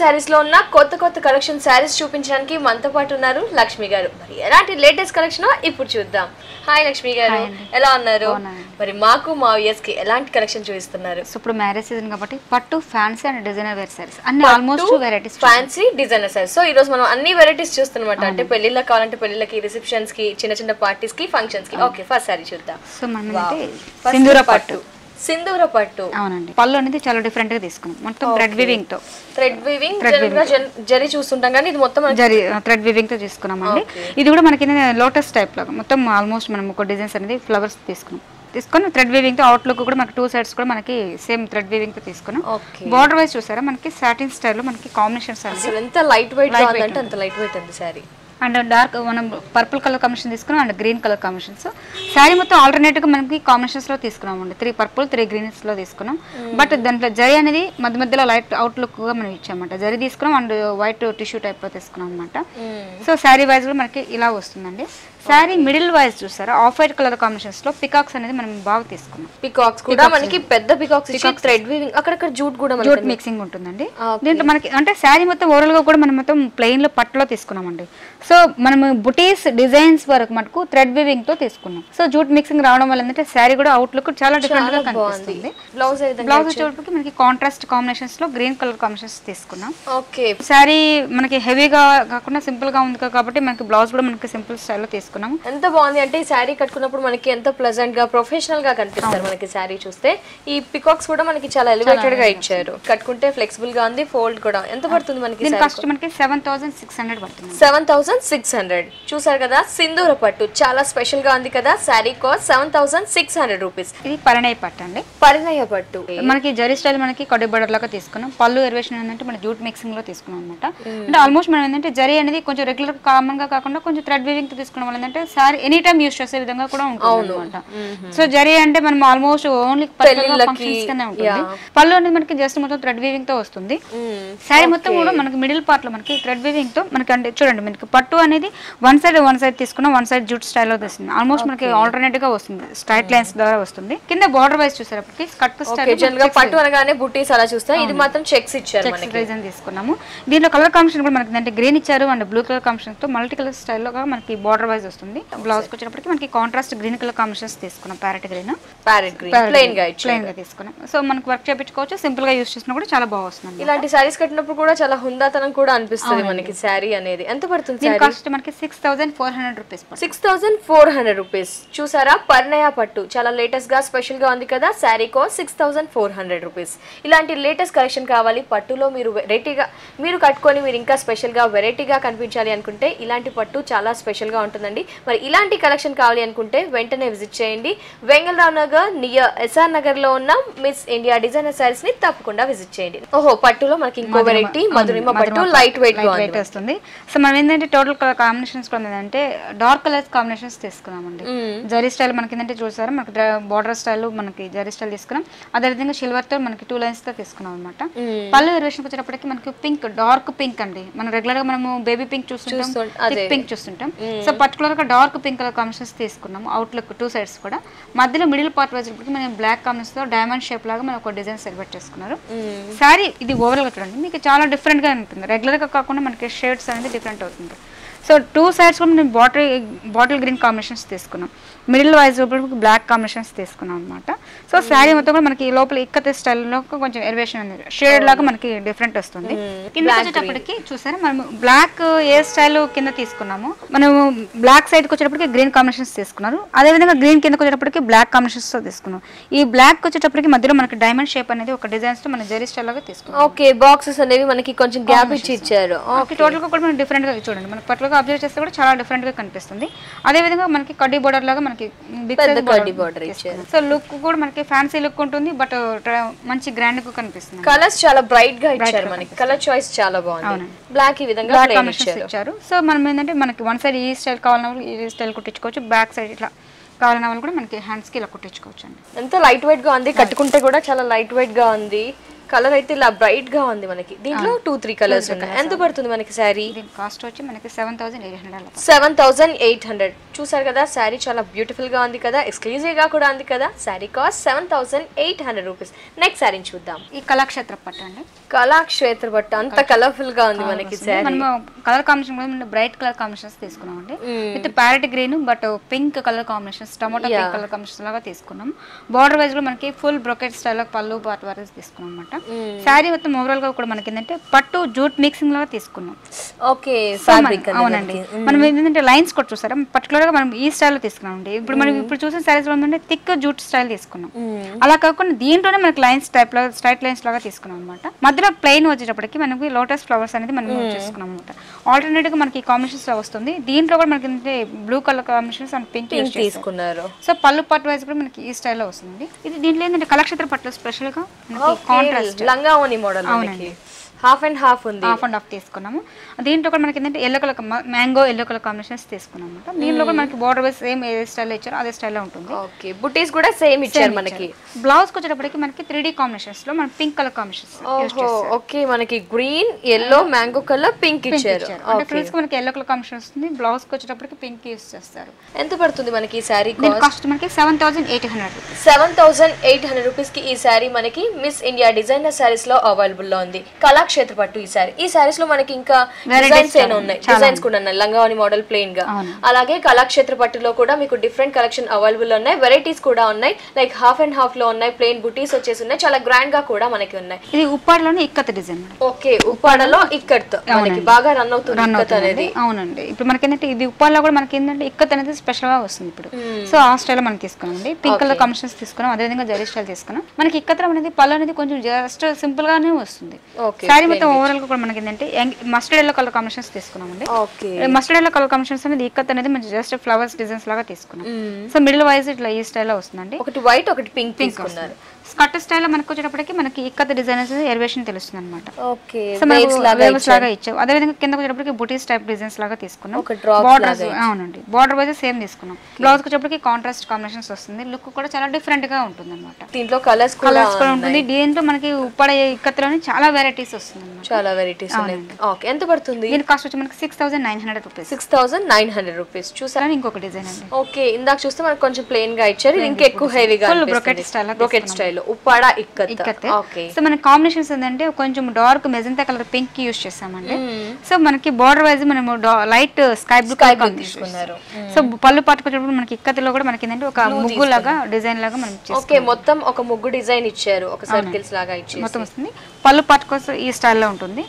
సారీస్ లో ఉన్న కొత్త కొత్త కలెక్షన్ సారీస్ చూపించడానికి మనతో పాటు ఉన్నారు లక్ష్మి గారు. మరి ఎలాంటి లేటెస్ట్ కలెక్షన్ ఇప్పుడు చూద్దాం. హాయ్ లక్ష్మి గారు, ఎలా ఉన్నారు? మరి మాకు మా వ్యూయర్స్ కి ఎలాంటి కలెక్షన్ చూపిస్తున్నారు? సో ఇప్పుడు మ్యారేజ్ సీజన్ కాబట్టి పట్టు fancy and designer wear saris అన్ని almost varieties fancy designer saris. So ఈ రోజు మనం అన్ని వెరైటీస్ చూస్తున్నమాట. అంటే పెళ్లిళ్ళకి కావాలంటే పెళ్లిళ్ళకి, రిసెప్షన్స్ కి, చిన్న చిన్న పార్టీస్ కి, ఫంక్షన్స్ కి. ఓకే, ఫస్ట్ సారీ చూద్దాం. సో మనం అంటే సింధూర పట్టు. సింధూర పట్టు. అవునండి, పళ్ళు అనేది చాలా డిఫరెంట్ గా తీసుకున్నాం. మొత్తం థ్రెడ్ వీవింగ్ తో. థ్రెడ్ వీవింగ్ జరీ చూస్తుంటాం కానీ ఇది మొత్తం జరీ థ్రెడ్ వీవింగ్ తో తీసుకున్నామండి. ఇది కూడా మనకి లోటస్ టైప్ లాగా మొత్తం ఆల్మోస్ట్ మనం ఒక డిజైన్స్ అనేది ఫ్లవర్స్ తీసుకొని థ్రెడ్ వీవింగ్ తో అవుట్ లుక్ కూడా మనకి 2 సైడ్స్ కూడా మనకి సేమ్ థ్రెడ్ వీవింగ్ తో తీసుకున్నాం. బార్డర్ వైస్ చూసారా మనకి సాటిన్ స్టైల్ లో మనకి కాంబినేషన్స్ అసలు ఎంత లైట్ వెయిట్ గా ఉందంటే అంత లైట్ వెయిట్ ఉంది సారీ. అండ్ డార్క్ మనం పర్పుల్ కలర్ కాంబినేషన్ తీసుకున్నాం and green colour combinations. Sari మొత్తం ఆల్టర్నేటివ్ గా మనకి కాంబినేషన్స్ లో తీసుకున్నామండి. 3 పర్పుల్ 3 గ్రీన్స్ లో తీసుకున్నాం. బట్ దాంట్లో జరీ అనేది మధ్య మధ్యలో లైట్ అవుట్ లుక్ గా మనం ఇచ్చామన్నమాట. జరీ తీసుకున్నాం అండ్ వైట్ టిష్యూ టైప్ లో తీసుకున్నాం అనమాట. సో శారీ వైజ్ కూడా మనకి ఇలా వస్తుందండి. శారీ మిడిల్ వైజ్ చూసారా ఆఫ్ వైట్ కలర్ కాంబినేషన్స్ లో పికాక్స్ అనేది మనం బాగా తీసుకున్నాం. పికాక్స్ కూడా మనకి పెద్ద పికాక్స్ థ్రెడ్ వీవింగ్, అక్కడక్కడ జూట్ కూడా జూట్ మిక్సింగ్ ఉంటుందండి. దీంట్లో మనకి అంటే శారీ మొత్తం ఓవరాల్ గా కూడా మనం మొత్తం ప్లెయిన్ లో పట్టులో తీసుకున్నామండి. సో మనం బుటీస్ డిజైన్స్ వరకు మనకు థ్రెడ్ వీవింగ్ తో తీసుకున్నాం. సో జూట్ మిక్సింగ్ రావడం వల్ల ఏంటంటే శారీ కూడా అవుట్ లుక్ చాలా డిఫరెంట్ గా కనిపిస్తుంది. బ్లౌజ్ వచ్చేటప్పటికి మనకి కాంట్రాస్ట్ కాంబినేషన్స్ లో గ్రీన్ కలర్ కాంబినేషన్స్ తీసుకున్నాం. ఓకే, శారీ మనకి హెవీగా కాకుండా సింపుల్ గా ఉంది కాబట్టి మనకి బ్లౌజ్ కూడా మనకి సింపుల్ స్టైల్ లో తీసుకున్నాం. ఎంత బాగుంది అంటే ఈ శారీ కట్టుకున్నప్పుడు మనకి ఎంత ప్లెజెంట్ గా ప్రొఫెషనల్ గా కనిపిస్తారు మనకి శారీ చూస్తే. ఈ పికాక్స్ కూడా మనకి చాలా ఎలివేటెడ్ గా ఇచ్చారు. కట్టుకుంటే ఫ్లెక్సిబుల్ గా ఉంది. ఫోల్డ్ కూడా ఎంత పడుతుంది మనకి? కాస్ట్ మనకి 7600 పడుతుంది. 7600 చూసారు కదా. సింధూర పట్టు చాలా స్పెషల్ గా ఉంది కదా. Sari cost 7600 rupees. ఇది పరిణయ పట్టు అండి. పరిణయ పట్టు మనకి జరీ స్టైల్ మనకి కడి బోర్డర్ లాగా తీసుకున్నాం. పళ్ళు ఎలివేషన్ ఏంటంటే మన జూట్ మిక్సింగ్ లో తీసుకున్నాం అనమాట. అంటే ఆల్మోస్ట్ మనం ఏంటంటే జరీ అనేది కొంచెం రెగ్యులర్ కామన్ గా కాకుండా కొంచెం థ్రెడ్ వీవింగ్ తో తీసుకున్నాం వల్ల ఏంటంటే సారీ ఎనీ టైం యూస్ చేసే విధంగా కూడా ఉంటుంది అనమాట. సో జరీ అంటే మనం ఆల్మోస్ట్ ఓన్లీ ఫంక్షన్స్ కనే ఉంటుంది. పళ్ళు అనేది మనకి జస్ట్ మొత్తం థ్రెడ్ వీవింగ్ తో వస్తుంది. సారీ మొత్తం కూడా మనకి మిడిల్ పార్ట్ లో మనకి థ్రెడ్ వీవింగ్ తో మనకి అంటే చూడండి మనకి పట్టు అనేది వన్ సైడ్ తీసుకున్నాం. వన్ సైడ్ జూట్ స్టైల్ లో వస్తుంది. ఆల్మోస్ట్ మనకి ఆల్టర్నేట్ గా వస్తుంది. స్ట్రైట్ లైన్స్ ద్వారా వస్తుంది. కింద బార్డర్ వైస్ చూసారప్పటికి కట్ స్టైల్ పట్టు అనగానే బుట్టీస్ అలా చూస్తే ఇది మాత్రం చెక్స్ ఇచ్చారు మనకి. డిజైన్ తీసుకున్నాము. దీంట్లో కలర్ కాంబినేషన్ కూడా మనకి అంటే గ్రీన్ ఇచ్చారు అండ్ బ్లూ కలర్ కాంబినేషన్ తో మల్టీ కలర్ స్టైల్ లో మనకి బార్డర్ వైజ్ వస్తుంది. బ్లౌజ్ వచ్చేటప్పటికి మనకి కాంట్రాస్ట్ గ్రీన్ కలర్ కాంబినేషన్స్ తీసుకున్నాం. ప్యారెట్ గ్రీన్ ప్లెయిన్ గా తీసుకున్నాం. సో మనకి వర్క్ చేయించుకోవచ్చు. సింపుల్ గా యూస్ చేసినా కూడా చాలా బాగా వస్తుంది. ఇలాంటి సారీస్ కట్టినప్పుడు కూడా చాలా హుందాతనం కూడా అనిపిస్తుంది మనకి. శారీ అనేది ఎంత పడుతుంది? కాస్ట్ మనకి 6400 రూపీస్. 6400 రూపీస్. చూసారా పరిణయ పట్టు చాలా లేటెస్ట్ గా స్పెషల్ గా ఉంది కదా. Sari cost 6400 rupees. ఇలాంటి లేటెస్ట్ కలెక్షన్ కావాలి పట్టులో మీరు వెరైటీగా మీరు కట్టుకొని మీరు ఇంకా స్పెషల్ గా వెరైటీగా కనిపించాలి అనుకుంటే ఇలాంటి పట్టు చాలా స్పెషల్ గా ఉంటుందండి. మరి ఇలాంటి కలెక్షన్ కావాలి అనుకుంటే వెంటనే విజిట్ చేయండి. వెంగళరావు నగర్ నియర్ ఎస్ఆర్ నగర్ లో ఉన్న మిస్ ఇండియా డిజైనర్ సారీస్ ని తప్పకుండా విజిట్ చేయండి. ఓహో, పట్టులో మనకి ఇంకో వెరైటీ మధురిమ పట్టు లైట్ వెయిట్ వస్తుంది. సో మనం ఏంటంటే టోటల్ కలర్ కాంబినేషన్స్ ఏంటంటే డార్క్ కలర్ కాంబినేషన్స్ తీసుకున్నామండి. జరీ స్టైల్ మనకి ఏంటంటే చూసారా మనకి బార్డర్ స్టైల్ మనకి జరీ స్టైల్ తీసుకున్నాం. అదేవిధంగా సిల్వర్ తో మనకి 2 లైన్స్ తో తీసుకున్నాం అనమాట. పళ్ళు ఎలివేషన్ వచ్చేటప్పటికి మనకి పింక్ డార్క్ పింక్ అండి. మనం రెగ్యులర్ గా మనము బేబీ పింక్ చూస్తుంటాం, పింక్ చూస్తుంటాం. సో పర్టికులర్ గా డార్క్ పింక్ కలర్ కాంబినేషన్స్ తీసుకున్నాము. అవుట్ లుక్ 2 సైడ్స్ కూడా. మధ్యలో మిడిల్ పార్ట్ వచ్చేటప్పటికి మనం బ్లాక్ కాంబినేషన్ తో డైమండ్ షేప్ లాగా మనం ఒక డిజైన్ సెలెక్ట్ చేసుకున్నారు. సారీ ఇది ఓవరాల్ గా చూడండి మీకు చాలా డిఫరెంట్ గా ఉంటుంది. రెగ్యులర్ గా కాకుండా మనకి షేడ్స్ అనేది డిఫరెంట్ అవుతుంది. సో 2 సైడ్స్ కూడా మనం బాటిల్ గ్రీన్ కాంబినేషన్స్ తీసుకున్నాం. మిడిల్ వైజ్ బ్లాక్ కాంబినేషన్స్ తీసుకున్నాం అనమాట. సో శారీ మొత్తం కూడా మనకి లోపల ఇక్కత స్టైల్లో కొంచెం ఎలివేషన్ ఉంది. షేడ్ లాగా మనకి డిఫరెంట్ వస్తుంది. కింద వచ్చేటప్పటికి చూసారా మనం బ్లాక్ ఏ స్టైల్ కింద తీసుకున్నాము. మనం బ్లాక్ సైడ్కి వచ్చేటప్పటికి గ్రీన్ కాంబినేషన్స్ తీసుకున్నారు. అదేవిధంగా గ్రీన్ కిందకి వచ్చేటప్పటికి బ్లాక్ కాంబినేషన్స్ తో తీసుకున్నాం. ఈ బ్లాక్ వచ్చేటప్పటికి మధ్యలో మనకి డైమండ్ షేప్ అనేది ఒక డిజైన్స్ తో మన జరీ స్టైల్ లాగా తీసుకున్నాం. ఓకే, బాక్సెస్ అనేవి మనకి కొంచెం గ్యాప్ ఇచ్చి ఇచ్చారు. టోటల్ గా కూడా మనం డిఫరెంట్ గా చూడండి మన పట్ల అబ్జర్వ్ చేస్తే కూడా చాలా డిఫరెంట్ గా కనిపిస్తుంది. అదే విధంగా మనకి కడ్డీ బోర్డర్ లాగా మనకి కడ్డీ బోర్డర్ ఇచ్చారు. సో లుక్ కూడా మనకి ఫ్యాన్సీ లుక్ ఉంటుంది. బట్ మంచి గ్రాండ్ గా కనిపిస్తుంది. కలర్స్ చాలా బ్రైట్ గా ఇచ్చారు మనకి. కలర్ చాయిస్ చాలా బాగుంది. బ్లాక్ ఈ విధంగా ఇచ్చారు. సో మనం ఏంటంటే మనకి వన్ సైడ్ ఈ స్టైల్ కావాలన్నా ఈ స్టైల్ కుట్టించుకోవచ్చు. బ్యాక్ సైడ్ ఇట్లా కావాలన్న వాళ్ళు కూడా మనకి హ్యాండ్స్ కి ఇలా కుట్టించుకోవచ్చు అండి. ఎంత లైట్ వెయిట్ గా ఉంది. కట్టుకుంటే కూడా చాలా లైట్ వెయిట్ గా ఉంది. కలర్ అయితే ఇలా బ్రైట్ గా ఉంది మనకి. దీంట్లో 2-3 కలర్స్ ఉన్నాయి. ఎంత పడుతుంది మనకి శారీ? దీని కాస్ట్ వచ్చి మనకి 7,800. 7,800. చూసారు కదా శారీ చాలా బ్యూటిఫుల్ గా ఉంది కదా, ఎక్స్క్లూజివ్ గా కూడా ఉంది కదా. Sari cost 7,800 rupees. నెక్స్ట్ శారీని చూద్దాం. ఈ కళాక్షేత్ర పట్టు అండి. కళాక్షేత్ర పట్టు అంత కలర్ఫుల్ గా ఉంది మనకి శారీ. మనం కలర్ కాంబినేషన్ కూడా బ్రైట్ కలర్ కాంబినేషన్స్ తీసుకున్నాం అండి. With parrot green but pink colour combinations, tomato pink colour combination లాగా తీసుకున్నాం. బార్డర్ వైజ్ కూడా మనకి ఫుల్ బ్రొకెట్ స్టైల్ పళ్ళు పార్ట్ వరకు తీసుకున్నాం అనమాట. శారీ మొత్తం ఓవరాల్ గా కూడా మనకి ఏంటంటే పట్టు జూట్ మిక్సింగ్ లాగా తీసుకున్నాం. ఓకే ఫ్యాబ్రిక్ అవునండి. మనం ఏంటంటే లైన్స్ కూడా చూసారా పర్టికులర్ గా మనం ఈ స్టైల్ లో తీసుకున్నాం అండి. ఇప్పుడు మనం ఇప్పుడు చూసిన శారీస్ లో ఏంటంటే థిక్ జూట్ స్టైల్ తీసుకున్నాం. అలా కాకుండా దీంట్లోనే మనకి లైన్స్ టైప్ లో స్ట్రైట్ లైన్స్ లాగా తీసుకున్నాం అనమాట. మధ్యలో ప్లెయిన్ వచ్చేటప్పటికి మనకి లోటస్ ఫ్లవర్స్ అనేది మనం యూజ్ చేసుకున్నాం అనమాట. ఆల్టర్నేట్ గా మనకి కాంబినేషన్స్ లో వస్తుంది. దీంట్లో కూడా మనకి ఏంటంటే blue colour combinations and pink తీసుకున్నారు. సో పళ్ళు పట్టు వైజ్ కూడా మనకి ఈ స్టైల్లో వస్తుంది. ఇది దీంట్లో ఏంటంటే కళాక్షేత్ర పట్టు స్పెషల్ గా కాంట్రాస్ట్ లంగా ఓని మోడల్ మనకి హాఫ్ అండ్ హాఫ్ ఉంది. హాఫ్ అండ్ హాఫ్ తీసుకున్నాము. దీంట్లో కూడా మనకి ఏంటంటే yellow colour mango yellow colour combinations తీసుకున్నాం అనమాట. దీంట్లో కూడా మనకి బోర్డర్ వైజ్ సేమ్ ఏ స్టైల్లో ఇచ్చారో అదే స్టైల్లో ఉంటుంది. ఓకే బుటీస్ కూడా సేమ్ ఇచ్చారు మనకి. బ్లౌజ్ వచ్చేటప్పటికి మనకి 3D కాంబినేషన్స్ లో మన పింక్ కలర్ కాంబినేషన్స్. ఓకే మనకి green yellow mango colour pink ఇచ్చారు. అంటే ఫ్రిల్స్ కి మనకి ఎల్లో కలర్ కాంబినేషన్ వస్తుంది. బ్లౌజ్ కి వచ్చేటప్పటికి పింక్ యూస్ చేస్తారు. ఎంత పడుతుంది మనకి ఈ శారీ కాస్ట్? మనకి 7,800. 7,800 రూపీస్ కి ఈ శారీ మనకి మిస్ ఇండియా డిజైనర్ శారీస్ లో అవైలబుల్ లో ఉంది. కళాక్షేత్ర పట్టు ఈ శారీ. ఈ శారీస్ లో మనకి ఇంకా డిజైన్స్ ఏమైనా ఉన్నాయి, డిజైన్స్ కూడా ఉన్నాయి. లంగావని మోడల్ ప్లెయిన్ గా. అలాగే కళాక్షేత్ర పట్టులో కూడా మీకు డిఫరెంట్ కలెక్షన్ అవైలబుల్ ఉన్నాయి. వెరైటీస్ కూడా ఉన్నాయి. లైక్ హాఫ్ అండ్ హాఫ్ లో ఉన్నాయి, ప్లెయిన్ బుటీస్ వచ్చేసి ఉన్నాయి. చాలా గ్రాండ్ గా కూడా మనకి ఉన్నాయి. ఇది ఉప్పాడలోనే ఇక్కత్ డిజైన్. ఓకే ఉప్పాడలో ఇక్కత్ మనకి బాగా రన్ అవుతుంది ఇక్కత్ అనేది. అవునండి. ఇప్పుడు మనకి ఏంటంటే ఇది ఉప్పాడలో కూడా మనకి ఏంటంటే ఇక్కత్ అనేది స్పెషల్ గా వస్తుంది ఇప్పుడు. సో ఆ స్టైల్ మనం తీసుకున్నాం. పింక్ కలర్ కాంబినేషన్స్ తీసుకున్నాం. అదే విధంగా జరీ స్టైల్ తీసుకున్నాం. మనకి ఇక్కత్ అనేది పళ్ళు అనేది కొంచెం జస్ట్ సింపుల్ గానే వస్తుంది. శారీ మొత్తం ఓవరాల్ గా కూడా మనకి ఏంటంటే మస్టర్డ్ ఎల్లో కలర్ కాంబినేషన్స్ తీసుకున్నామండి. మస్టర్డ్ ఎల్లో కలర్ కాంబినేషన్స్ అనేది ఇక్కత్ అనేది మనం జస్ట్ ఫ్లవర్స్ డిజైన్స్ లాగా తీసుకున్నాం. సో మిడిల్ వైజ్ ఇట్లా ఈ స్టైల్లో వస్తుందండి. ఒకటి వైట్ ఒకటి పింక్ తీసుకున్నారు. స్కర్ట్ స్టైల్ మనకు వచ్చేటప్పటికి మనకి ఇక్కత డిజైన్స్ ఎలివేషన్ తెలుస్తుంది అనమాట. ఓకే వేవ్స్ లాగా ఇచ్చాం. అదే విధంగా కింద వచ్చేటప్పటికి బుటీస్ టైప్ డిజైన్స్ లాగా తీసుకున్నాం. బార్డర్స్ అవునండి బార్డర్ వైజ్ సేమ్ తీసుకున్నాం. బ్లౌజ్ వచ్చేటప్పటికి కాంట్రాస్ట్ కాంబినేషన్స్ వస్తుంది. లుక్ కూడా చాలా డిఫరెంట్ గా ఉంటుంది అనమాట. దీంట్లో కలర్స్ కూడా ఉంటుంది. దీంట్లో మనకి ఉప్పడ ఇక్కతలోనే చాలా వెరైటీస్ వస్తుంది. చాలా వెరైటీస్ ఉన్నాయి. ఓకే ఎంత పడుతుంది? దీని కాస్ట్ వచ్చి మనకి 6,900 రూపీస్. 6,900 రూపీస్. చూసారా ఇంకొక డిజైన్ అండి. ఓకే ఇందాక చూస్తే మనకు కొంచెం ప్లెయిన్ గా ఇచ్చారు. ఇది ఇంకా ఎక్కువ హెవీగా brocade style Uppada ikat. Okay so మన కాంబినేషన్స్ ఏంటంటే కొంచెం dark magenta colour pink use చేసామండి. సో మనకి బార్డర్ వైజ్ మనం లైట్ స్కై బ్లూ తీసుకున్నారు. సో పళ్ళు పట్టుకునేటప్పుడు మనకి ఇక్కతలో కూడా మనకి ఏంటంటే ఒక ముగ్గు లాగా డిజైన్ లాగా మనం ఓకే మొత్తం ఒక ముగ్గు డిజైన్ ఇచ్చారు. ఒక సర్కిల్స్ లాగా ఇచ్చారు. మొత్తం వస్తుంది. పళ్ళు పట్టుకోసం ఈ స్టైల్లో ఉంటుంది.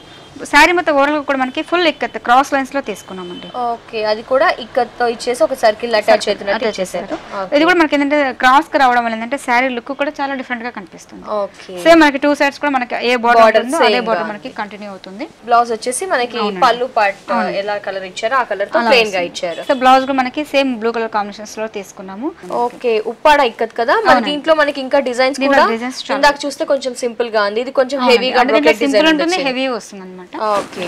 శారీ మొత్తం ఓవరాల్ కూడా మనకి ఫుల్ ఇక్కత్ క్రాస్ లైన్స్ లో తీసుకున్నామండి. ఓకే అది కూడా ఇక్కత్ తో ఇచ్చేసి ఒక సర్కిల్ అటాచ్ చేస్తున్నట్టు చేశారు. ఇది కూడా మనకి ఏంటంటే క్రాస్ గా రావడం వల్ల ఏంటంటే శారీ లుక్ కూడా చాలా డిఫరెంట్ గా కనిపిస్తుంది. ఓకే సేమ్ మనకి టూ సైడ్స్ కూడా మనకి ఏ బార్డర్ ఉందో అదే బార్డర్ మనకి కంటిన్యూ అవుతుంది. బ్లౌజ్ వచ్చేసి మనకి పళ్ళు పార్ట్ ఎలా కలర్ ఇచ్చారో ఆ కలర్ తో ప్లెయిన్ గా ఇచ్చారు. సో బ్లౌజ్ కూడా మనకి సేమ్ బ్లూ కలర్ కాంబినేషన్స్ లో తీసుకున్నాము. ఓకే ఉప్పాడ ఇక్కత్ కదా. మన దీంట్లో మనకి ఇంకా డిజైన్స్ కూడా ఇందాక చూస్తే కొంచెం సింపుల్ గా ఉంది. ఇది కొంచెం హెవీగా బ్రోకెట్ డిజైన్ ఉంటుంది. హెవీ వస్తుంది అన్నమాట. ఓకే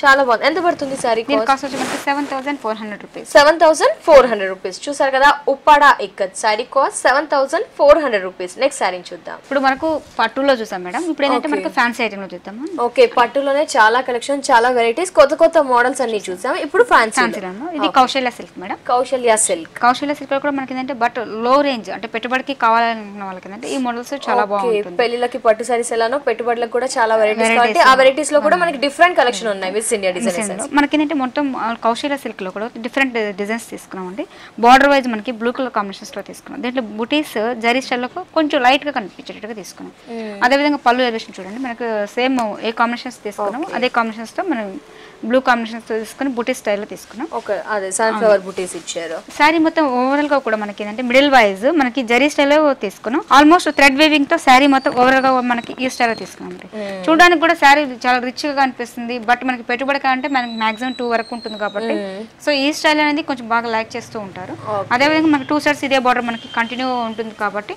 చాలా బాగుంది. ఎంత పడుతుంది సారీ? కాస్ట్ వచ్చి మనకి 7,400 రూపీస్. 7,400 రూపీస్. చూసారు కదా Uppada ikat sorry cost 7,400 rupees. Next sari చూద్దాం. ఇప్పుడు మనకు పట్టులో చూసాం మేడం. ఇప్పుడు ఏంటంటే మనకు ఫ్యాన్సీ ఐటమ్ లో చూద్దాం. ఓకే పట్టులోనే చాలా కలెక్షన్ చాలా వెరైటీస్ కొత్త కొత్త మోడల్స్ అన్ని చూసాం. ఇప్పుడు ఫ్యాన్సీ ఇది Kausalya silk madam. Kausalya silk. Kausalya silk లో కూడా మనకి ఏంటంటే బట్ లో రేంజ్ అంటే పెట్టుబడికి కావాలనుకున్న వాళ్ళకి ఏంటంటే ఈ మోడల్స్ చాలా బాగుంటుంది. పెళ్లిళ్ళకి పట్టు సారీస్ ఎలానో పెట్టుబడులకు కూడా చాలా వెరైటీస్ కాబట్టి ఆ వెరైటీస్ లో కూడా మనకి డిఫరెంట్ కలెక్షన్ ఉన్నాయి. మిస్ ఇండియా డిజైన్స్ మనకి ఏంటంటే మొత్తం కౌశల్య సిల్క్ లో కూడా డిఫరెంట్ డిజైన్స్ తీసుకున్నామండి. బార్డర్ వైజ్ మనకి బ్లూ కలర్ కాంబినేషన్స్ లో తీసుకున్నాం. దీంట్లో బుటీస్ జరీ స్టైల్ లో కొంచెం లైట్ గా కనిపించేటట్టుగా తీసుకున్నాం. అదే విధంగా పళ్ళు ఎలివేషన్ చూడండి మనకు సేమ్ ఏ కాంబినేషన్స్ తీసుకున్నాం అదే కాంబినేషన్స్ తో మనం బ్లూ కాంబినేషన్స్ తీసుకుని బుటీ స్టైల్లో తీసుకున్నాం. ఓకే అదే సన్ఫ్లవర్ బుటీస్ ఇచ్చారు. శారీ మొత్తం ఓవరాల్ గా కూడా మనకి ఏంటంటే మిడిల్ వైజ్ మనకి జరీ స్టైల్లో తీసుకున్నాం. ఆల్మోస్ట్ థ్రెడ్ వీవింగ్ తో శారీ మొత్తం ఓవరాల్ గా మనకి ఈ స్టైల్లో తీసుకున్నాం. చూడడానికి కూడా శారీ చాలా రిచ్ గా అనిపిస్తుంది. బట్ మనకి పెట్టుబడి అంటే మనకి మాక్సిమం 2 వరకు ఉంటుంది కాబట్టి సో ఈ స్టైల్ అనేది కొంచెం బాగా లైక్ చేస్తూ ఉంటారు. అదే విధంగా మనకి 2 సైడ్స్ ఇదే బార్డర్ మనకి కంటిన్యూ ఉంటుంది కాబట్టి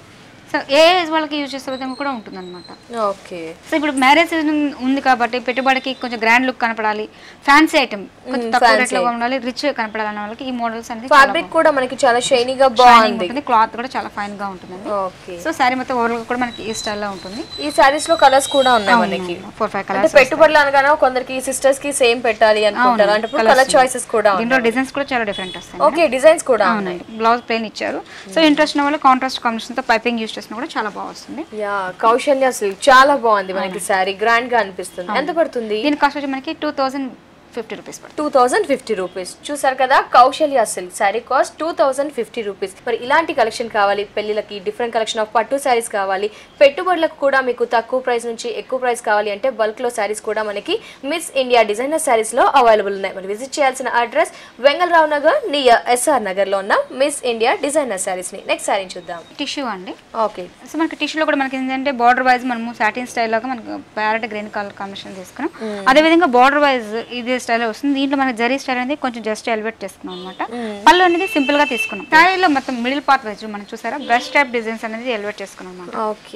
సో ఏ ఏజ్ వాళ్ళకి యూజ్ చేసే విధంగా కూడా ఉంటుంది అనమాట. ఓకే. సో ఇప్పుడు మ్యారేజ్ సీజన్ ఉంది కాబట్టి పెట్టుబడికి కొంచెం గ్రాండ్ లుక్ కనపడాలి, ఫ్యాన్సీ ఐటమ్ కొంచెం తక్కువ రేట్లో ఉండాలి, రిచ్ కనపడాలన్న వాళ్ళకి ఈ మోడల్స్ అనేది ఫ్యాబ్రిక్ కూడా మనకి చాలా షైనీగా బాగుంది, క్లాత్ కూడా చాలా ఫైన్ గా ఉంటుంది. ఓకే. సో సారీ మొత్తం ఓవరాల్ కూడా మనకి ఈ స్టైల్ లో ఉంటుంది. ఈ సారీస్ లో కలర్స్ కూడా ఉన్నాయి మనకి, 4-5 కలర్స్. పెట్టుబడులు అనగానే కొందరికి సిస్టర్స్ కి సేమ్ పెట్టాలి అనుకుంటారు, అంటే కలర్ చాయిసెస్ కూడా దీంట్లో డిజైన్స్ కూడా చాలా డిఫరెంట్ వస్తాయి. ఓకే, డిజైన్స్ కూడా అవునండి. బ్లౌజ్ ప్లెయిన్ ఇచ్చారు. సో ఇంట్రెస్ట్ ఉన్న వాళ్ళు కాంట్రాస్ట్ కాంబినేషన్ తో పైపింగ్ యూజ్ చేసినా కూడా చాలా బాగా వస్తుంది. యా, కౌశల్య సిల్క్ చాలా బాగుంది మనకి సారీ, గ్రాండ్ గా అనిపిస్తుంది. ఎంత పడుతుంది? దీని కాస్ట్ వచ్చి మనకి 2050 రూపీస్. 2050 రూపీస్. చూసారు కదా, Kausalya silk sorry cost 2050 rupees. మరి ఇలాంటి కలెక్షన్ కావాలి, పెళ్లిలకి డిఫరెంట్ కలెక్షన్ ఆఫ్ పట్టు సారీస్ కావాలి, పెట్టుబడులకు కూడా మీకు తక్కువ ప్రైస్ నుంచి ఎక్కువ ప్రైస్ కావాలి అంటే బల్క్ లో సారీస్ కూడా మనకి మిస్ ఇండియా డిజైనర్ సారీస్ లో అవైలబుల్ ఉన్నాయి. మరి విజిట్ చేయాల్సిన address Vengal Rao Nagar near SR Nagar లో ఉన్న మిస్ ఇండియా డిజైనర్ సారీస్ ని. నెక్స్ట్ సారీ చూద్దాం. టిష్యూ అండి. ఓకే. సో మనకి టిష్యూలో కూడా మనకి ఏంటంటే బార్డర్ వైజ్ మనము సాటిన్ స్టైల్ లాగా మనకు ప్యారెట్ గ్రీన్ కలర్ కాంబినేషన్ తీసుకున్నాం. అదేవిధంగా బార్డర్ వైజ్ ఇదే స్టైల్ వస్తుంది. దీంట్లో మనకి జరీ స్టైల్ అనేది కొంచెం జస్ట్ ఎలివేట్ చేసుకున్నాం అనమాట. పళ్ళు అనేది సింపుల్ గా తీసుకున్నాం. శారీలో మొత్తం మిడిల్ పార్ట్ వైజ్ మనం చూసారా బ్రష్ టైప్ డిజైన్స్ అనేది ఎలివేట్ చేసుకున్నాం అనమాట.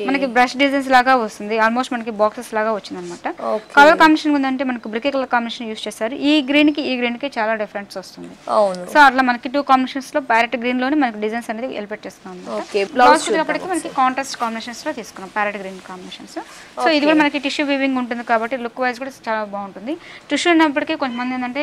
మనకి బ్రష్ డిజైన్స్ లాగా వస్తుంది, ఆల్మోస్ట్ మనకి బాక్సెస్ లాగా వచ్చింది అనమాట. కలర్ కాంబినేషన్ ఉందంటే మనకి బ్రికే కలర్ కాంబినేషన్ యూస్ చేస్తారు. ఈ గ్రీన్ కి చాలా డిఫరెన్స్ వస్తుంది. సో అట్లా మనకి 2 కాంబినేషన్స్ లో ప్యారెట్ గ్రీన్ లోనే మనకి డిజైన్స్ అనేది ఎలివేట్ చేసుకున్నాం. బ్లౌజ్ వచ్చేటప్పటికి మనకి కాంట్రాస్ట్ కాంబినేషన్స్ లో తీసుకున్నాం, ప్యారెట్ గ్రీన్ కాంబినేషన్స్. సో ఇది కూడా మనకి టిష్యూ వీవింగ్ ఉంటుంది కాబట్టి లుక్ వైజ్ కూడా చాలా బాగుంటుంది. టిష్యూ ఉన్నప్పటికీ కొంతమంది ఏంటంటే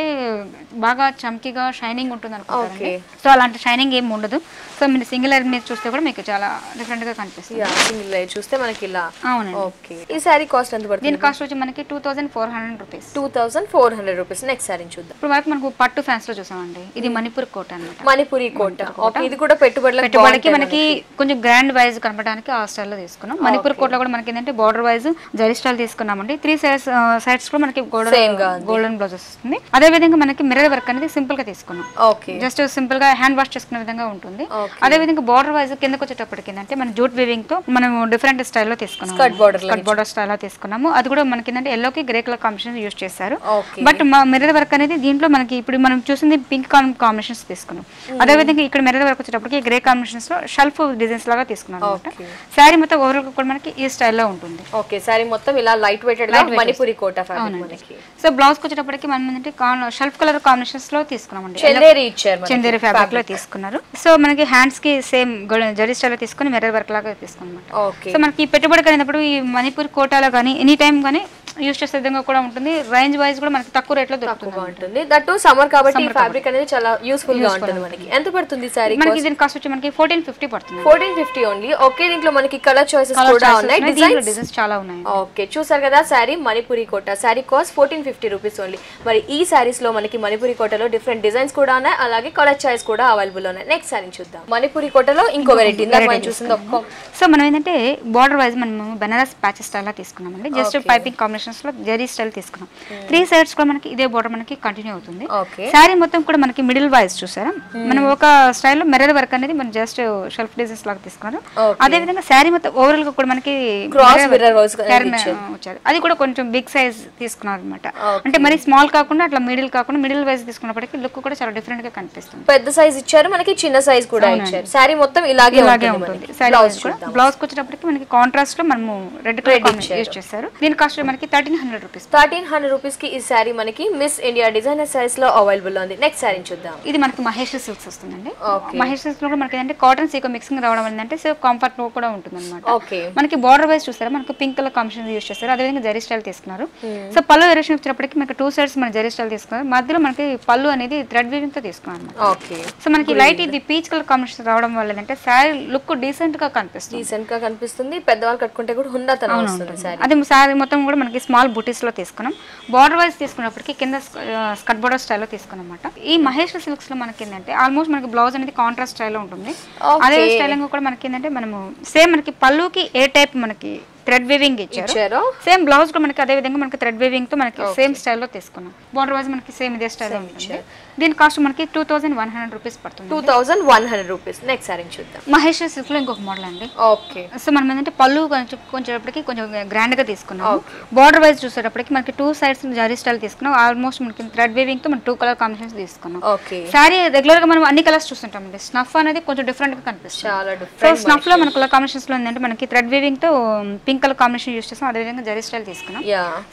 బాగా చమ్కీగా షైనింగ్ ఉంటుంది అనుకుంటారు. సో అలాంటి షైనింగ్ ఏమి ఉండదు. సో మీరు సింగిల్ లేయర్ మీద చూస్తే కూడా మీకు చాలా డిఫరెంట్ గా కనిపిస్తుంది. సింగిల్ లేయర్ చూస్తే మనకి ఇలా. అవునండి. ఓకే. ఈ సారీ కాస్ట్ ఎంత పడుతుంది? దీని కాస్ట్ వచ్చి మనకి 2400 రూపీస్. 2400 రూపీస్. నెక్స్ట్ సారీ చూద్దాం. ఇప్పుడు వరకు మనకు పట్టు ఫ్యాన్స్ లో చూసామండి. ఇది మణిపూర్ కోట అన్నమాట. మణిపూరి కోట. ఓకే. ఇది కూడా పెట్టుబడికి మనకి కొంచెం గ్రాండ్ వైజ్ కనపడడానికి ఆ స్టైల్ లో తీసుకున్నాం. మణిపూర్ కోట కూడా మనకి ఏంటంటే బార్డర్ వైజ్ జరీ స్టైల్ తీసుకున్నామండి. 3 సైడ్స్ కూడా మనకి గోల్డెన్ బ్లౌజెస్ వస్తుంది. అదే విధంగా మనకి మిర్రర్ వర్క్ అనేది సింపుల్ గా తీసుకున్నాం. జస్ట్ సింపుల్ గా హ్యాండ్ వాష్ చేసుకునే విధంగా ఉంటుంది. అదే విధంగా బార్డర్ వైజ్ కిందకి వచ్చేటప్పటికి ఏంటంటే మన జూట్ వీవింగ్ తో మనం డిఫరెంట్ స్టైల్లో తీసుకున్నాం. కట్ బార్డర్ స్టైల్లో తీసుకున్నాము. అది కూడా మనకి ఏంటంటే ఎల్లో కి గ్రే కలర్ కాంబినేషన్ యూస్ చేశారు. బట్ మా మిర్రర్ వర్క్ అనేది దీంట్లో మనకి ఇప్పుడు మనం చూసింది పింక్ కాంబినేషన్స్ తీసుకున్నాం. అదే విధంగా ఇక్కడ మిర్రర్ వర్క్ వచ్చేటప్పటికి గ్రే కాంబినేషన్స్ లో షెల్ఫ్ డిజైన్స్ లాగా తీసుకున్నాం అనమాట. శారీ మొత్తం ఓవరాల్ కూడా మనకి ఈ స్టైల్లో ఉంటుంది. ఓకే. శారీ మొత్తం ఇలా లైట్ వెయిటెడ్ గా మణిపూరి కోట ఫ్యాబ్రిక్. సో బ్లౌజ్ వచ్చేటప్పటికి మనం ఏంటంటే షెల్ఫ్ కలర్ కాంబినేషన్స్ లో తీసుకున్నామండి. చందేరి ఫ్యాబ్రిక్ లో తీసుకున్నారు. సో మనకి హ్యాండ్స్ కి సేమ్ జరీ స్టైల్ లో తీసుకుని మిర్రర్ వర్క్ లాగా తీసుకున్నమాట. సో మనకి పెట్టుబడి కలిగినప్పుడు ఈ మణిపూర్ కోటాలో కానీ ఎనీ టైం కానీ యూస్ చేసే విధంగా కూడా ఉంటుంది. రేంజ్ వైజ్ కూడా మనకి తక్కువ రేట్ లో దొరుకుతుంది. దట్ సమ్మర్ కాబట్టి ఈ ఫ్యాబ్రిక్ అనేది చాలా యూస్ఫుల్ గా ఉంటుంది మనకి. ఎంత పడుతుంది సారీ? మనకి దీని కాస్ట్ వచ్చి మనకి 1450 పడుతుంది. 1450 ఓన్లీ. ఓకే. దీంట్లో మనకి కలర్ చాయిసెస్ కూడా ఉన్నాయి, డిజైన్స్ చాలా ఉన్నాయి. ఓకే. చూసారు కదా sari Manipuri Kota. Sari cost 1450 rupees only. మరి ఈ సారీస్ లో మనకి మణిపూరి కోటలో డిఫరెంట్ డిజైన్స్ కూడా ఉన్నాయి, అలాగే కలర్ చాయిస్ కూడా అవైలబుల్ ఉన్నాయి. నెక్స్ట్ సారీ చూద్దాం. మణిపూరి కోటలో ఇంకో వెరైటీ చూసింది. సో మనం ఏంటంటే బార్డర్ వైజ్ మనం బనారస్ ప్యాచెస్ స్టైల్ లా తీసుకున్నామండి. జస్ట్ పైపింగ్ కాంబినేషన్స్ లో జరీ స్టైల్ తీసుకున్నాం. 3 సైడ్స్ కూడా మనకి ఇదే బార్డర్ మనకి కంటిన్యూ అవుతుంది. శారీ మొత్తం కూడా మనకి మిడిల్ వైజ్ చూసారా, మనం ఒక స్టైల్లో మిర్రర్ వర్క్ అనేది మనం జస్ట్ షెల్ఫ్ డిజైన్స్ లాగా తీసుకున్నారు. అదే విధంగా శారీ మొత్తం ఓవరాల్ గా కూడా మనకి వచ్చారు. అది కూడా కొంచెం బిగ్ సైజ్ తీసుకున్నారు అనమాట. అంటే మరి స్మాల్ కాకుండా అట్లా మిడిల్ వైజ్ తీసుకున్నప్పటికీ లుక్ కూడా చాలా డిఫరెంట్ గా కనిపిస్తుంది. పెద్ద సైజ్ ఇచ్చారు, మనకి చిన్న సైజ్ కూడా ఇచ్చారు. శారీ మొత్తం ఇలాగే ఉంటుంది. బ్లౌజ్ వచ్చేటప్పటికి మనకి కాంట్రాస్ట్ లో మనము రెడ్ కలర్ యూస్ చేశారు. దీని కాస్ట్ మనకి 1300 రూపీస్. 1300 రూపీస్ కి ఈ శారీ మనకి మిస్ ఇండియా డిజైనర్ సైజ్ లో అవైలబుల్ ఉంది. నెక్స్ట్ శారీ చూద్దాం. ఇది మనకి మహేష్ సిల్క్స్ వస్తుందండి. మహేష్ సిల్క్స్ లో మనకి ఏంటంటే కాటన్ సీకో మిక్సింగ్ రావడం ఏంటంటే సో కంఫర్ట్ కూడా ఉంటుంది అనమాట. మనకి బార్డర్ వైజ్ చూసారా, మనకి పింక్ కలర్ కాంబినేషన్ యూస్ చేస్తారు. అదే విధంగా జరీ స్టైల్ తీసుకున్నారు. సో పళ్ళు వేరియేషన్ వచ్చేటప్పటికి మనకి 2 సైడ్స్ మన జరీ స్టైల్ తీసుకున్నారు. మధ్యలో మనకి పళ్ళు అనేది థ్రెడ్ వీవింగ్ తో తీసుకున్నారు అనమాట. సో మనకి లైట్ ఇది పీచ్ కలర్ కాంబినేషన్ రావడం వల్ల ఏంటంటే శారీ లుక్ డీసెంట్ గా కనిపిస్తుంది. పెద్దవాళ్ళు కట్టుకుంటే కూడా హుందాతనం వస్తుంది. అదే శారీ మొత్తం కూడా మనకి స్మాల్ బుటీస్ లో తీసుకున్నాం. బార్డర్ వైజ్ తీసుకున్నప్పటికీ కింద స్కర్ట్ బోర్డర్ స్టైల్లో తీసుకున్నాం అనమాట. ఈ మహేష్ సిల్క్స్ లో మనకి ఏంటంటే ఆల్మోస్ట్ మనకి బ్లౌజ్ అనేది కాంట్రాస్ట్ స్టైల్లో ఉంటుంది. అదే స్టైలింగ్ కూడా మనకి ఏంటంటే మనము సేమ్ మనకి పళ్ళుకి ఏ టైప్ మనకి థ్రెడ్ వీవింగ్ ఇచ్చారు. సేమ్ బ్లౌజ్ కూడా మనకి అదే విధంగా మనకి థ్రెడ్ వీవింగ్ తో మనకి సేమ్ స్టైల్లో తీసుకున్నాం. బార్డర్ వైజ్ మనకి సేమ్ ఇదే స్టైల్ ఉంటుంది. దీని కాస్ట్ మనకి 2100 రూపీస్ పడుతుంది. 2100 రూపీస్. నెక్స్ట్ సారీ చూద్దాం. మహేష్ సిల్క్ లో ఇంకొక మోడల్ అండి. ఓకే. సో మనం ఏంటంటే పళ్ళు కొంచెంసేపటికి కొంచెం గ్రాండ్ గా తీసుకున్నాం. బార్డర్ వైజ్ చూసేటప్పటికి మనకి 2 సైడ్స్ జరీ స్టైల్ తీసుకున్నాం. ఆల్మోస్ట్ మనకి థ్రెడ్ వీవింగ్ తో మనం 2 కలర్ కాంబినేషన్స్ తీసుకున్నాం. సారీ రెగ్యులర్ గా మనం అన్ని కలర్స్ చూస్తుంటాం అండి. స్నఫ్ అనేది కొంచెం డిఫరెంట్ గా కనిపిస్తుంది. సో స్నఫ్ లో మన కలర్ కాంబినేషన్స్ లో ఏంటంటే మనకి థ్రెడ్ వీవింగ్ తో పింక్ కలర్ కాంబినేషన్ యూస్ చేస్తాం. అదే విధంగా జరీ స్టైల్ తీసుకున్నాం.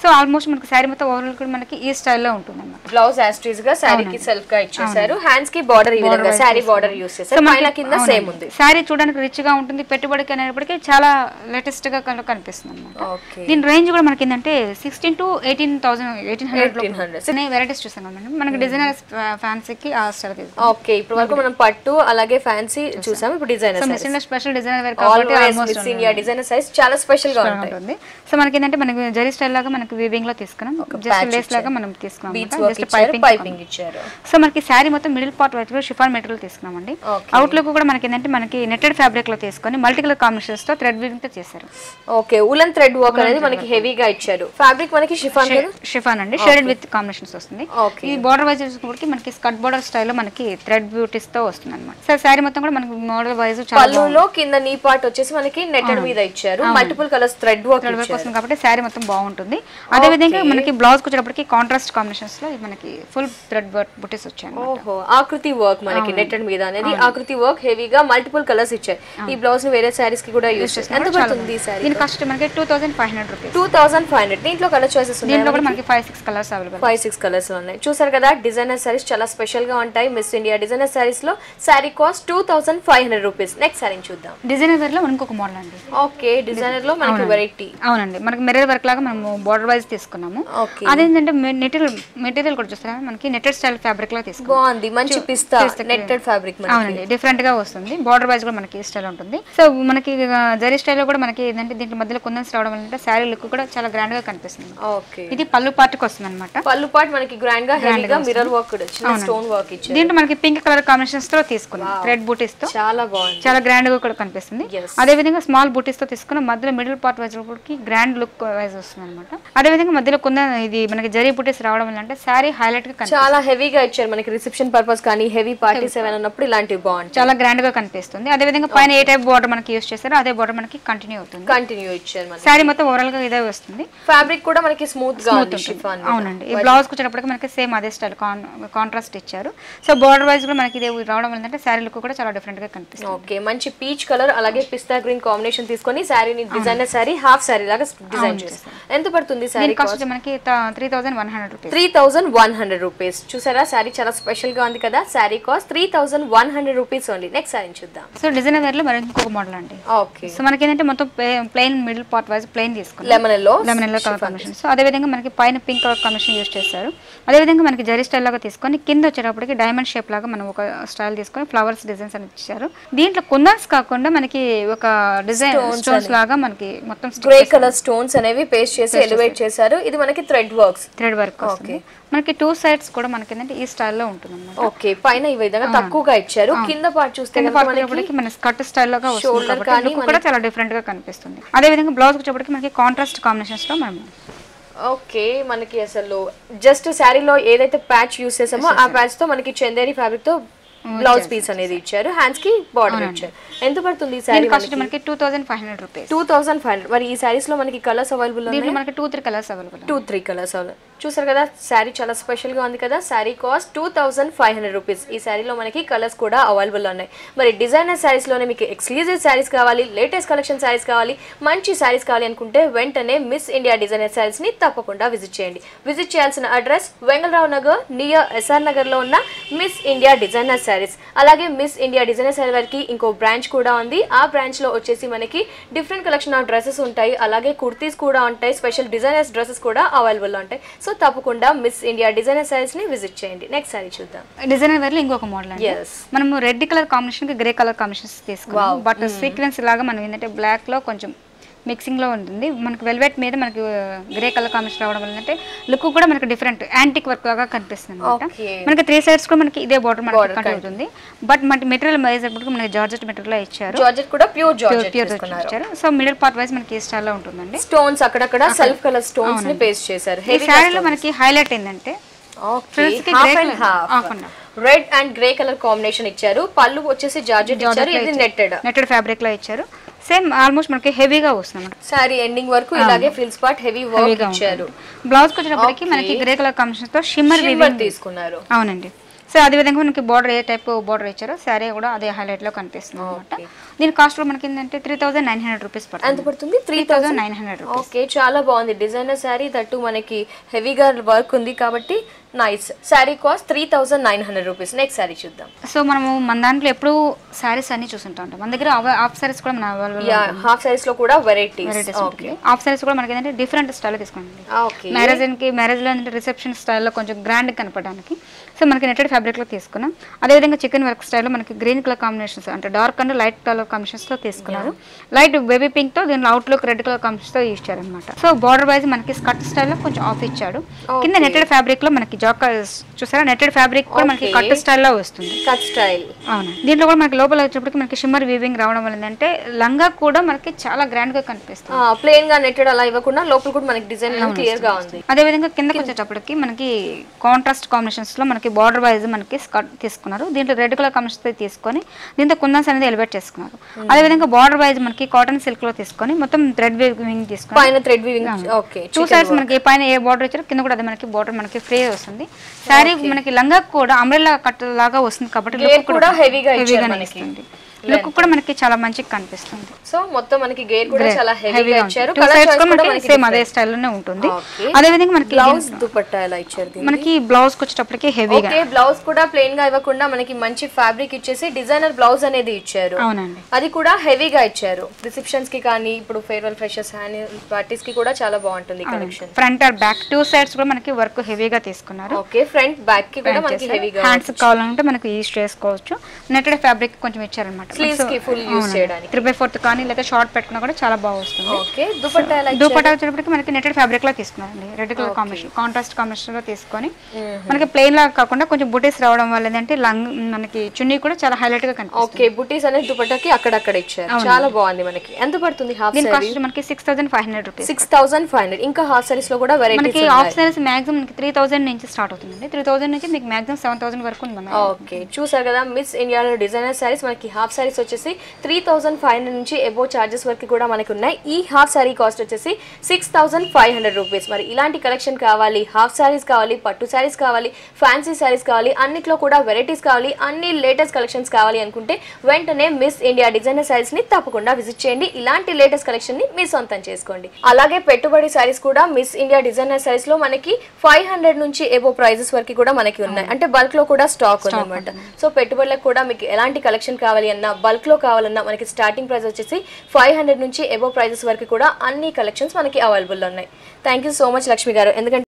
సో ఆల్మోస్ట్ మనకి సారీ మొత్తం ఓవరాల్ కూడా మనకి ఈ స్టైల్లో ఉంటుంది అన్నమాట. బ్లౌజ్ యాస్ట్రీస్ గా సారీకి సెల్ఫ్ గా ఇచ్చేసారు. హ్యాండ్స్ కి బార్డర్ ఈ విధంగా సారీ బార్డర్ యూస్ చేశారు. పైన కింద సేమ్ ఉంది. సారీ చూడడానికి రిచ్ గా ఉంటుంది. పెట్టుబడికి అనేప్పటికీ చాలా లేటెస్ట్ గా కనిపిస్తుంది అన్నమాట. దీని రేంజ్ కూడా మనకి ఏంటంటే 16 to 1800 వెరైటీస్ చూసాం కదండి. మనకి డిజైనర్ ఫ్యాన్సీకి ఆ స్టైల్ తీసుకుంటాం. ఓకే. ఇప్పుడు వరకు మనం పట్టు అలాగే ఫ్యాన్సీ చూసాం. ఇప్పుడు designer mission special designer wear కాబట్టి ఆల్మోస్ట్ ఇండియా డిజైనర్ సైజ్ చాలా స్పెషల్ గా ఉంటుంది. సో మనకి ఏంటంటే మనకి జరీ స్టైల్ లాగా మనకి వీవింగ్ లో తీసుకున్నాం. జస్ట్ లేస్ లాగా మనం తీసుకున్నాం. జస్ట్ పైపింగ్ ఇచ్చారు. సో మనకి సారీ మొత్తం మిడిల్ పార్ట్ వైట్ లో షిఫాన్ మెటీరియల్ తీసుకున్నామండి. అవుట్ లుక్ కూడా మనకి ఏంటంటే మనకి నెట్టెడ్ ఫ్యాబ్రిక్ లో తీసుకొని మల్టీ కలర్ కాంబినేషన్స్ తో థ్రెడ్ వీవింగ్ తో చేశారు. ఓకే. ఉలన్ థ్రెడ్ వర్క్ అనేది మనకి హెవీగా ఇచ్చారు. ఫ్యాబ్రిక్ మనకి షిఫాన్ అండి. షేడెడ్ విత్ కాంబినేషన్స్ వస్తుంది. ఈ బార్డర్ వైజ్ చూసుకుంటే మనకి స్కర్ట్ బార్డర్ స్టైల్ లో మనకి థ్రెడ్ బ్యూటీస్ తో వస్తుంది అన్నమాట. సో సారీ మొత్తం కూడా మనకి మోడల్ వైజ్ పళ్ళులో కింద నీ పార్ట్ వచ్చేసి మనకి నెట్టెడ్ మీద ఇచ్చారు. మల్టిపుల్ కలర్స్ థ్రెడ్ వర్క్ వస్తుంది కాబట్టి సారీ మొత్తం బాగుంటుంది. అదే విధంగా మనకి బ్లౌజ్ వచ్చేటప్పటికి కాంట్రాస్ట్ కాంబినేషన్స్ లో మనకి ఫుల్ థ్రెడ్ వర్క్ బుటీస్ వచ్చాయి. ఓహో. ఆకృతి వర్క్ మనకి నెట్టెడ్ మీద అనేది ఆకృతి వర్క్ హెవీగా మల్టిపుల్ కలర్స్ ఇచ్చారు. ఈ బ్లౌజ్ ని వేరే సారీస్ కి కూడా యూస్ చేస్తారు. ఎంత పడుతుంది ఈ సారీ? దీని కాస్ట్ మనకి 2500 రూపీస్. 2500. దీంట్లో కలర్ చాయిసెస్ ఉన్నాయి. దీంట్లో కూడా మనకి 5-6 కలర్స్ అవైలబుల్. 5-6 కలర్స్ ఉన్నాయి. చూసారు కదా, డిజైనర్ సారీస్ చాలా స్పెషల్ గా ఉంటాయి. మిస్ ఇండియా డిజైనర్ సారీస్ లో sorry cost 2500 rupees. Next sari చూద్దాం. డిజైనర్ వేర్ లో ఇంకొక మోడల్ అండి. ఓకే. డిజైనర్ లో మనకి వెరైటీ. అవునండి. మనకి మిర్రర్ వర్క్ లాగా మనం బోర్డర్ వైజ్ తీసుకున్నాము. అదేంటంటే మెటీరియల్ కూడా చూస్తారా మనకి నెట్టెడ్ స్టైల్ ఫ్యాబ్రిక్ లో తీసుకున్నాం. బాగుంది. మంచి పిస్తా నెట్టెడ్ ఫ్యాబ్రిక్. అవునండి. డిఫరెంట్ గా వస్తుంది. బోర్డర్ వైజ్ కూడా మనకి స్టైల్ ఉంటుంది. సో మనకి జరీ స్టైల్ లో కూడా మనకి ఏంటంటే దీంట్లో మధ్యలో కుందన్స్ రావడం వల్ల సారీ లుక్ కూడా చాలా గ్రాండ్ గా కనిపిస్తుంది. ఓకే. ఇది పళ్ళు పార్ట్ కి వస్తుంది అన్నమాట. పళ్ళు పార్ట్ మనకి గ్రాండ్ గా హెవీగా మిర్రర్ వర్క్ కూడా చిన్న స్టోన్ వర్క్ ఇచ్చారు. దీంట్లో మనకి పింక్ కలర్ కాంబినేషన్స్ తో తీసుకున్నాం. థ్రెడ్ బూటీస్ తో చాలా బాగుంది. చాలా గ్రాండ్ గా కూడా కనిపిస్తుంది. అదే విధంగా స్మాల్ బూటీస్ తో తీసుకున్న మధ్యలో మిడిల్ పార్ట్ వైజ్ కి గ్రాండ్ లుక్ వైజ్ వస్తుంది అన్నమాట. అదే విధంగా మధ్యలో కొంత ఇది మనకి జరీ బూటీస్ రావడం వల్ల అంటే సారీ హైలైట్ గా చాలా హెవీగా ఇచ్చారు. మనకి రిసెప్షన్ పర్పస్ కానీ హెవీ పార్టీస్ ఏమైనా ఉన్నప్పుడు ఇలాంటివి బాగుంటాయి. చాలా గ్రాండ్ గా కనిపిస్తుంది. అదే విధంగా పైన ఏ టైప్ బోర్డర్ మనకి యూస్ చేస్తారో అదే బోర్డర్ మనకి కంటిన్యూ అవుతుంది. కంటిన్యూ ఇచ్చారు. సారీ మొత్తం ఓవరాల్ గా ఇదే వస్తుంది. ఫ్యాబ్రిక్ కూడా మనకి స్మూత్ గా ఉంది. షిఫాన్. అవునండి. ఈ బ్లౌజ్ వచ్చేటప్పటికి మనకి సేమ్ అదే స్టైల్ కాంట్రాస్ట్ ఇచ్చారు. సో బోర్డర్ వైజ్ కూడా మనకి ఇదే రావడం వల్ల అంటే సారీ లుక్ కూడా చాలా డిఫరెంట్ గా కనిపిస్తుంది. ఓకే. మంచి పీచ్ కలర్ అలాగే పిస్తా గ్రీన్ కాంబినేషన్ తీసుకొని సారీని డిజైనర్ సారీ హాఫ్ సారీ లాగా డిజైన్ చేస్తారు. ఎంత పడుతుంది సారీ కాస్ట్? మనకి 3100 రూపీస్. 3100 రూపీస్. చూసారా, సారీ చాలా స్పెషల్ గా ఉంది కదా. Sorry cost 3100 rupees only. Next sari చూద్దాం. సో డిజైనర్ వేర్ లో మరి ఇంకొక మోడల్ అండి. ఓకే. సో మనకి ఏంటంటే మొత్తం plain middle part wise plain తీసుకున్నాం. Lemon yellow colour combination. So అదే విధంగా మనకి పైన పింక్ కలర్ కాంబినేషన్ యూస్ చేస్తారు. అదే విధంగా మనకి జరీ స్టైల్ లాగా తీసుకొని కింద వచ్చేటప్పటికి డైమండ్ షేప్ లాగా మనం ఒక స్టైల్ తీసుకొని ఫ్లవర్స్ డిజైన్స్ అని ఇచ్చారు. దీంట్లో కుందన్స్ కాకుండా మనకి ఒక డిజైన్ స్టోన్స్ లాగా మనకి మొత్తం గ్రే కలర్ స్టోన్స్ అనేవి పేస్ట్ చేసి ఎలివేట్ చేశారు. ఇది మనకి థ్రెడ్ వర్క్. ఓకే. మనకి 2 సైడ్స్ కూడా మనకి ఏంటంటే ఈ స్టైల్లో ఉంటుంది అన్నమాట. ఓకే. పైన ఈ విధంగా తక్కువగా ఇచ్చారు. కింద పార్ట్ చూస్తే మనకి మన స్కర్ట్ స్టైల్ లాగా వస్తుంది కాబట్టి కూడా చాలా డిఫరెంట్ గా కనిపిస్తుంది. అదే విధంగా బ్లౌజ్ వచ్చేటప్పటికి మనకి కాంట్రాస్ట్ కాంబినేషన్స్ లో మనం ఓకే. మనకి అసలు జస్ట్ శారీలో ఏదైతే ప్యాచ్ యూస్ చేసామో ఆ ప్యాచ్ తో మనకి చందేరి ఫ్యాబ్రిక్ తో బ్లౌజ్ పీస్ అనేది ఇచ్చారు. హ్యాండ్స్ కి బార్డర్ ఇచ్చారు. ఎంత పడుతుంది ఈ సారీ? మనకి 2500 రూపీస్. 2500. మరి ఈ సారీస్ లో మనకి కలర్స్ అవైలబుల్ ఉన్నాయి. దీంట్లో మనకి 2-3 కలర్స్ అవైలబుల్. 2-3 colours available. చూసారు కదా, సారీ చాలా స్పెషల్ గా ఉంది కదా. Sorry cost 2500 rupees. ఈ సారీలో మనకి కలర్స్ కూడా అవైలబుల్ ఉన్నాయి. మరి డిజైనర్ సారీస్ లోనే మీకు ఎక్స్క్లూజివ్ సారీస్ కావాలి, లేటెస్ట్ కలెక్షన్ సారీస్ కావాలి, మంచి సారీస్ కావాలి అనుకుంటే వెంటనే మిస్ ఇండియా డిజైనర్ సారీస్ ని తప్పకుండా విజిట్ చేయండి. విజిట్ చేయాల్సిన address Vengal Rao Nagar near SR Nagar లో ఉన్న మిస్ ఇండియా డిజైనర్ సారీస్. అలాగే మిస్ ఇండియా డిజైనర్ సారీ వారికి ఇంకో బ్రాంచ్ కూడా ఉంది. ఆ బ్రాంచ్ లో వచ్చేసి మనకి డిఫరెంట్ కలెక్షన్ ఆఫ్ డ్రెస్సెస్ ఉంటాయి, అలాగే కుర్తీస్ కూడా ఉంటాయి, స్పెషల్ డిజైనర్స్ డ్రెస్సెస్ కూడా అవైలబుల్ ఉంటాయి. సో తప్పకుండా మిస్ ఇండియా డిజైనర్ సారీస్ ని విజిట్ చేయండి. నెక్స్ట్ సారీ చూద్దాం. డిజైనర్ వేర్ లో ఇంకొక మోడల్ అండి. మనం రెడ్ కలర్ కాంబినేషన్ కి గ్రే కలర్ కాంబినేషన్స్ తీసుకున్నాం. బట్ సీక్వెన్స్ లాగా మనం ఏంటంటే బ్లాక్ లో కొంచెం మిక్సింగ్ లో ఉంటుంది. మనకి వెల్వెట్ మీద మనకి గ్రే కలర్ కాంబినేషన్ రావడం వల్ల అంటే లుక్ కూడా మనకి డిఫరెంట్ యాంటిక్ వర్క్ లాగా కనిపిస్తుంది అనమాట. మనకి 3 సైడ్స్ కూడా మనకి ఇదే బార్డర్ మనకి కంటిన్యూ అవుతుంది. బట్ మనకి మెటీరియల్ వైజ్ అప్పుడు మనకి జార్జెట్ మెటీరియల్ ఇచ్చారు. జార్జెట్ కూడా ప్యూర్ జార్జెట్ ఇచ్చారు. సో మిడిల్ పార్ట్ వైజ్ మనకి ఈ స్టైల్ లో ఉంటుందండి. స్టోన్స్ అక్కడక్కడ సెల్ఫ్ కలర్ స్టోన్స్ ని పేస్ట్ చేశారు. ఈ శారీలో మనకి హైలైట్ ఏంటంటే red and grey colour combination ఇచ్చారు. పళ్ళు వచ్చేసి జార్జెట్ ఇచ్చారు. ఇది నెట్టెడ్ ఫ్యాబ్రిక్ లో ఇచ్చారు. సేమ్ ఆల్మోస్ట్ మనకి హెవీగా వస్తుంది. సారీ ఎండింగ్ వరకు ఇలాగే ఫ్రిల్స్ పార్ట్ హెవీ వర్క్ ఇచ్చారు. బ్లౌజ్ వచ్చేటప్పటికి మనకి గ్రే కలర్ కాంబినేషన్ తో షిమ్మర్ వీవింగ్ తీసుకున్నారు. అవునండి. సో అదే విధంగా మనకి బార్డర్ ఏ టైప్ బార్డర్ ఇచ్చారో సారీ కూడా అదే హైలైట్ లో కనిపిస్తుంది అనమాట. దీని కాస్ట్ కూడా మనకి ఏంటంటే 3900 రూపీస్ పడుతుంది. ఎంత పడుతుంది? 3900 రూపీస్. ఓకే, చాలా బాగుంది డిజైనర్ సారీ. దట్టు మనకి హెవీగా వర్క్ ఉంది కాబట్టి nice. Sorry cost 3900 rupees. Next sari చూద్దాం. సో మనము మన దాంట్లో ఎప్పుడు సారీస్ అన్ని చూస్తుంటాం. మన దగ్గర హాఫ్ సారీస్ కూడా మన అవైలబుల్. హాఫ్ సారీస్ లో కూడా వెరైటీస్. హాఫ్ సారీస్ కూడా మనకి ఏంటంటే డిఫరెంట్ స్టైల్ తీసుకోండి. మ్యారేజ్ లో రిసెప్షన్ స్టైల్లో కొంచెం గ్రాండ్ కనపడడానికి సో మనకి నెట్టెడ్ ఫ్యాబ్రిక్ లో తీసుకున్నాం. అదేవిధంగా చికెన్ వర్క్ స్టైల్లో మనకి గ్రీన్ కలర్ కాంబినేషన్స్ అంటే dark and light colour combinations లో తీసుకున్నారు. లైట్ బేబీ పింక్ తో దీని out look red colour combinations తో ఇచ్చారు అనమాట. సో బార్డర్ వైజ్ మనకి స్కర్ట్ స్టైల్లో కొంచెం ఆఫ్ ఇచ్చాడు. కింద నెట్టెడ్ ఫ్యాబ్రిక్ లో మనకి జాక్ చూసారా, నెట్టెడ్ ఫ్యాబ్రిక్ కూడా మనకి కట్ స్టైల్లో వస్తుంది. Cut style. అవును. దీంట్లో కూడా మనకి లోపల వచ్చేప్పటికి మనకి షిమ్మర్ వీవింగ్ రావడం వల్ల ఏంటంటే లంగా కూడా మనకి చాలా గ్రాండ్ గా కనిపిస్తుంది. ప్లేన్ గా నెట్టెడ్ అలా ఇవ్వకుండా లోపల కూడా మనకి డిజైన్ క్లియర్ గా ఉంది. అదే విధంగా కిందకి వచ్చేటప్పటికి మనకి కాంట్రాస్ట్ కాంబినేషన్స్ లో మనకి బార్డర్ వైజ్ మనకి స్కర్ట్ తీసుకున్నారు. దీంట్లో రెడ్ కలర్ కాంబినేషన్ తీసుకొని దీంతో కుందన్స్ అనేది ఎలివేట్ చేసుకున్నారు. అదే విధంగా బార్డర్ వైజ్ మనకి కాటన్ సిల్క్ లో తీసుకొని మొత్తం థ్రెడ్ వీవింగ్ తీసుకొని పైన థ్రెడ్ వీవింగ్. ఓకే, 2 సైడ్స్ మనకి పైన ఏ బార్డర్ ఇచ్చారో కింద కూడా అదే మనకి బార్డర్ మనకి ఫ్రీ వస్తుంది. సారీ మనకి లంగా కూడా అంబ్రెల్లా కట్ లాగా వస్తుంది కాబట్టి లుక్ కూడా హెవీగా ఇస్తుంది. లుక్ కూడా మనకి చాలా మంచిగా కనిపిస్తుంది. సో మొత్తం మనకి గేర్ కూడా చాలా హెవీగా ఇచ్చారు. సేమ్ అదే స్టైల్ లోనే ఉంటుంది. అదే విధంగా మనకి బ్లౌజ్ దుపట్టా ఎలా ఇచ్చారు? మనకి బ్లౌజ్ వచ్చేటప్పటికి హెవీగా. ఓకే, బ్లౌజ్ కూడా ప్లెయిన్ గా ఇవ్వకుండా మనకి మంచి ఫ్యాబ్రిక్ ఇచ్చేసి డిజైనర్ బ్లౌజ్ అనేది ఇచ్చారు. అవునండి. అది కూడా హెవీగా ఇచ్చారు. రిసెప్షన్స్ కి కానీ ఇప్పుడు ఫేర్వెల్ ఫ్రెషర్స్ యాన్యువల్ పార్టీస్ కి కూడా చాలా బాగుంటుంది collection. Front are back 2 sides కూడా మనకి వర్క్ హెవీగా తీసుకున్నారు. ఓకే, ఫ్రంట్ బ్యాక్ కి కూడా మనకి హెవీగా. హ్యాండ్స్ కావాలంటే మనకి యూస్ చేసుకోవచ్చు. నెట్టెడ్ ఫ్యాబ్రిక్ కొంచెం ఇచ్చారన్నమాట. స్లీవ్స్ కి ఫుల్ యూస్ చేయడానికి 3/4 కానీ లేదా షార్ట్ పెట్టుకున్నా కూడా చాలా బాగా వస్తుంది. ఓకే, దుపట్టా ఎలా ఇచ్చారు? దుపట్టా వచ్చేటప్పటికి మనకి నెట్టెడ్ ఫ్యాబ్రిక్ లో తీసుకున్నారండి. Red colour combination contrast combination లో తీసుకొని మనకి ప్లెయిన్ లా కాకుండా కొంచెం బుటీస్ రావడం వల్ల ఏంటంటే మనకి చున్నీ కూడా చాలా హైలైట్ గా కనిపిస్తుంది. ఓకే, బుటీస్ అనేది దుపట్టాకి అక్కడక్కడ ఇచ్చారు. చాలా బాగుంది. మనకి ఎంత పడుతుంది హాఫ్ సారీ? కాస్ట్ మనకి 6500 రూపీస్. 6500. ఇంకా హాఫ్ సారీస్ లో కూడా వెరైటీస్ మనకి హాఫ్ సారీస్ మాక్సిమం మనకి 3000 నుంచి స్టార్ట్ అవుతుంది. 3000 నుంచి మీకు మాక్సిమం 7000 వరకు ఉంది. ఓకే, చూసారు కదా మిస్ ఇండియాలో డిజైనర్ సారీస్. మనకి హాఫ్ సారీస్ వచ్చేసి 3500 నుంచి ఎబో చార్జెస్ వరకు కూడా మనకి ఉన్నాయి. ఈ హాఫ్ సారీ కాస్ట్ వచ్చేసి 6500 రూపీస్. మరి ఇలాంటి కలెక్షన్ కావాలి, హాఫ్ సారీస్ కావాలి, పట్టు సారీస్ కావాలి, ఫ్యాన్సీ సారీస్ కావాలి, అన్నిట్లో కూడా వెరైటీస్ కావాలి, అన్ని లేటెస్ట్ కలెక్షన్స్ కావాలి అనుకుంటే వెంటనే మిస్ ఇండియా డిజైనర్ సారీస్ ని తప్పకుండా విజిట్ చేయండి. ఇలాంటి లేటెస్ట్ కలెక్షన్ ని మీ సొంతం చేసుకోండి. అలాగే పెట్టుబడి సారీస్ కూడా మిస్ ఇండియా డిజైనర్ సారీస్ లో మనకి 500 నుంచి ఎబో ప్రైజెస్ వరకు కూడా మనకి ఉన్నాయి. అంటే బల్క్ లో కూడా స్టాక్ ఉంది అనమాట. సో పెట్టుబడులకు కూడా మీకు ఎలాంటి కలెక్షన్ కావాలి అన్నా, బల్క్ లో కావాలన్నా మనకి స్టార్టింగ్ ప్రైస్ వచ్చేసి 500 నుంచి ఎబో ప్రైజెస్ వరకు కూడా అన్ని కలెక్షన్స్ మనకి అవైలబుల్ ఉన్నాయి. Thank you so much Lakshmi గారు. ఎందుకంటే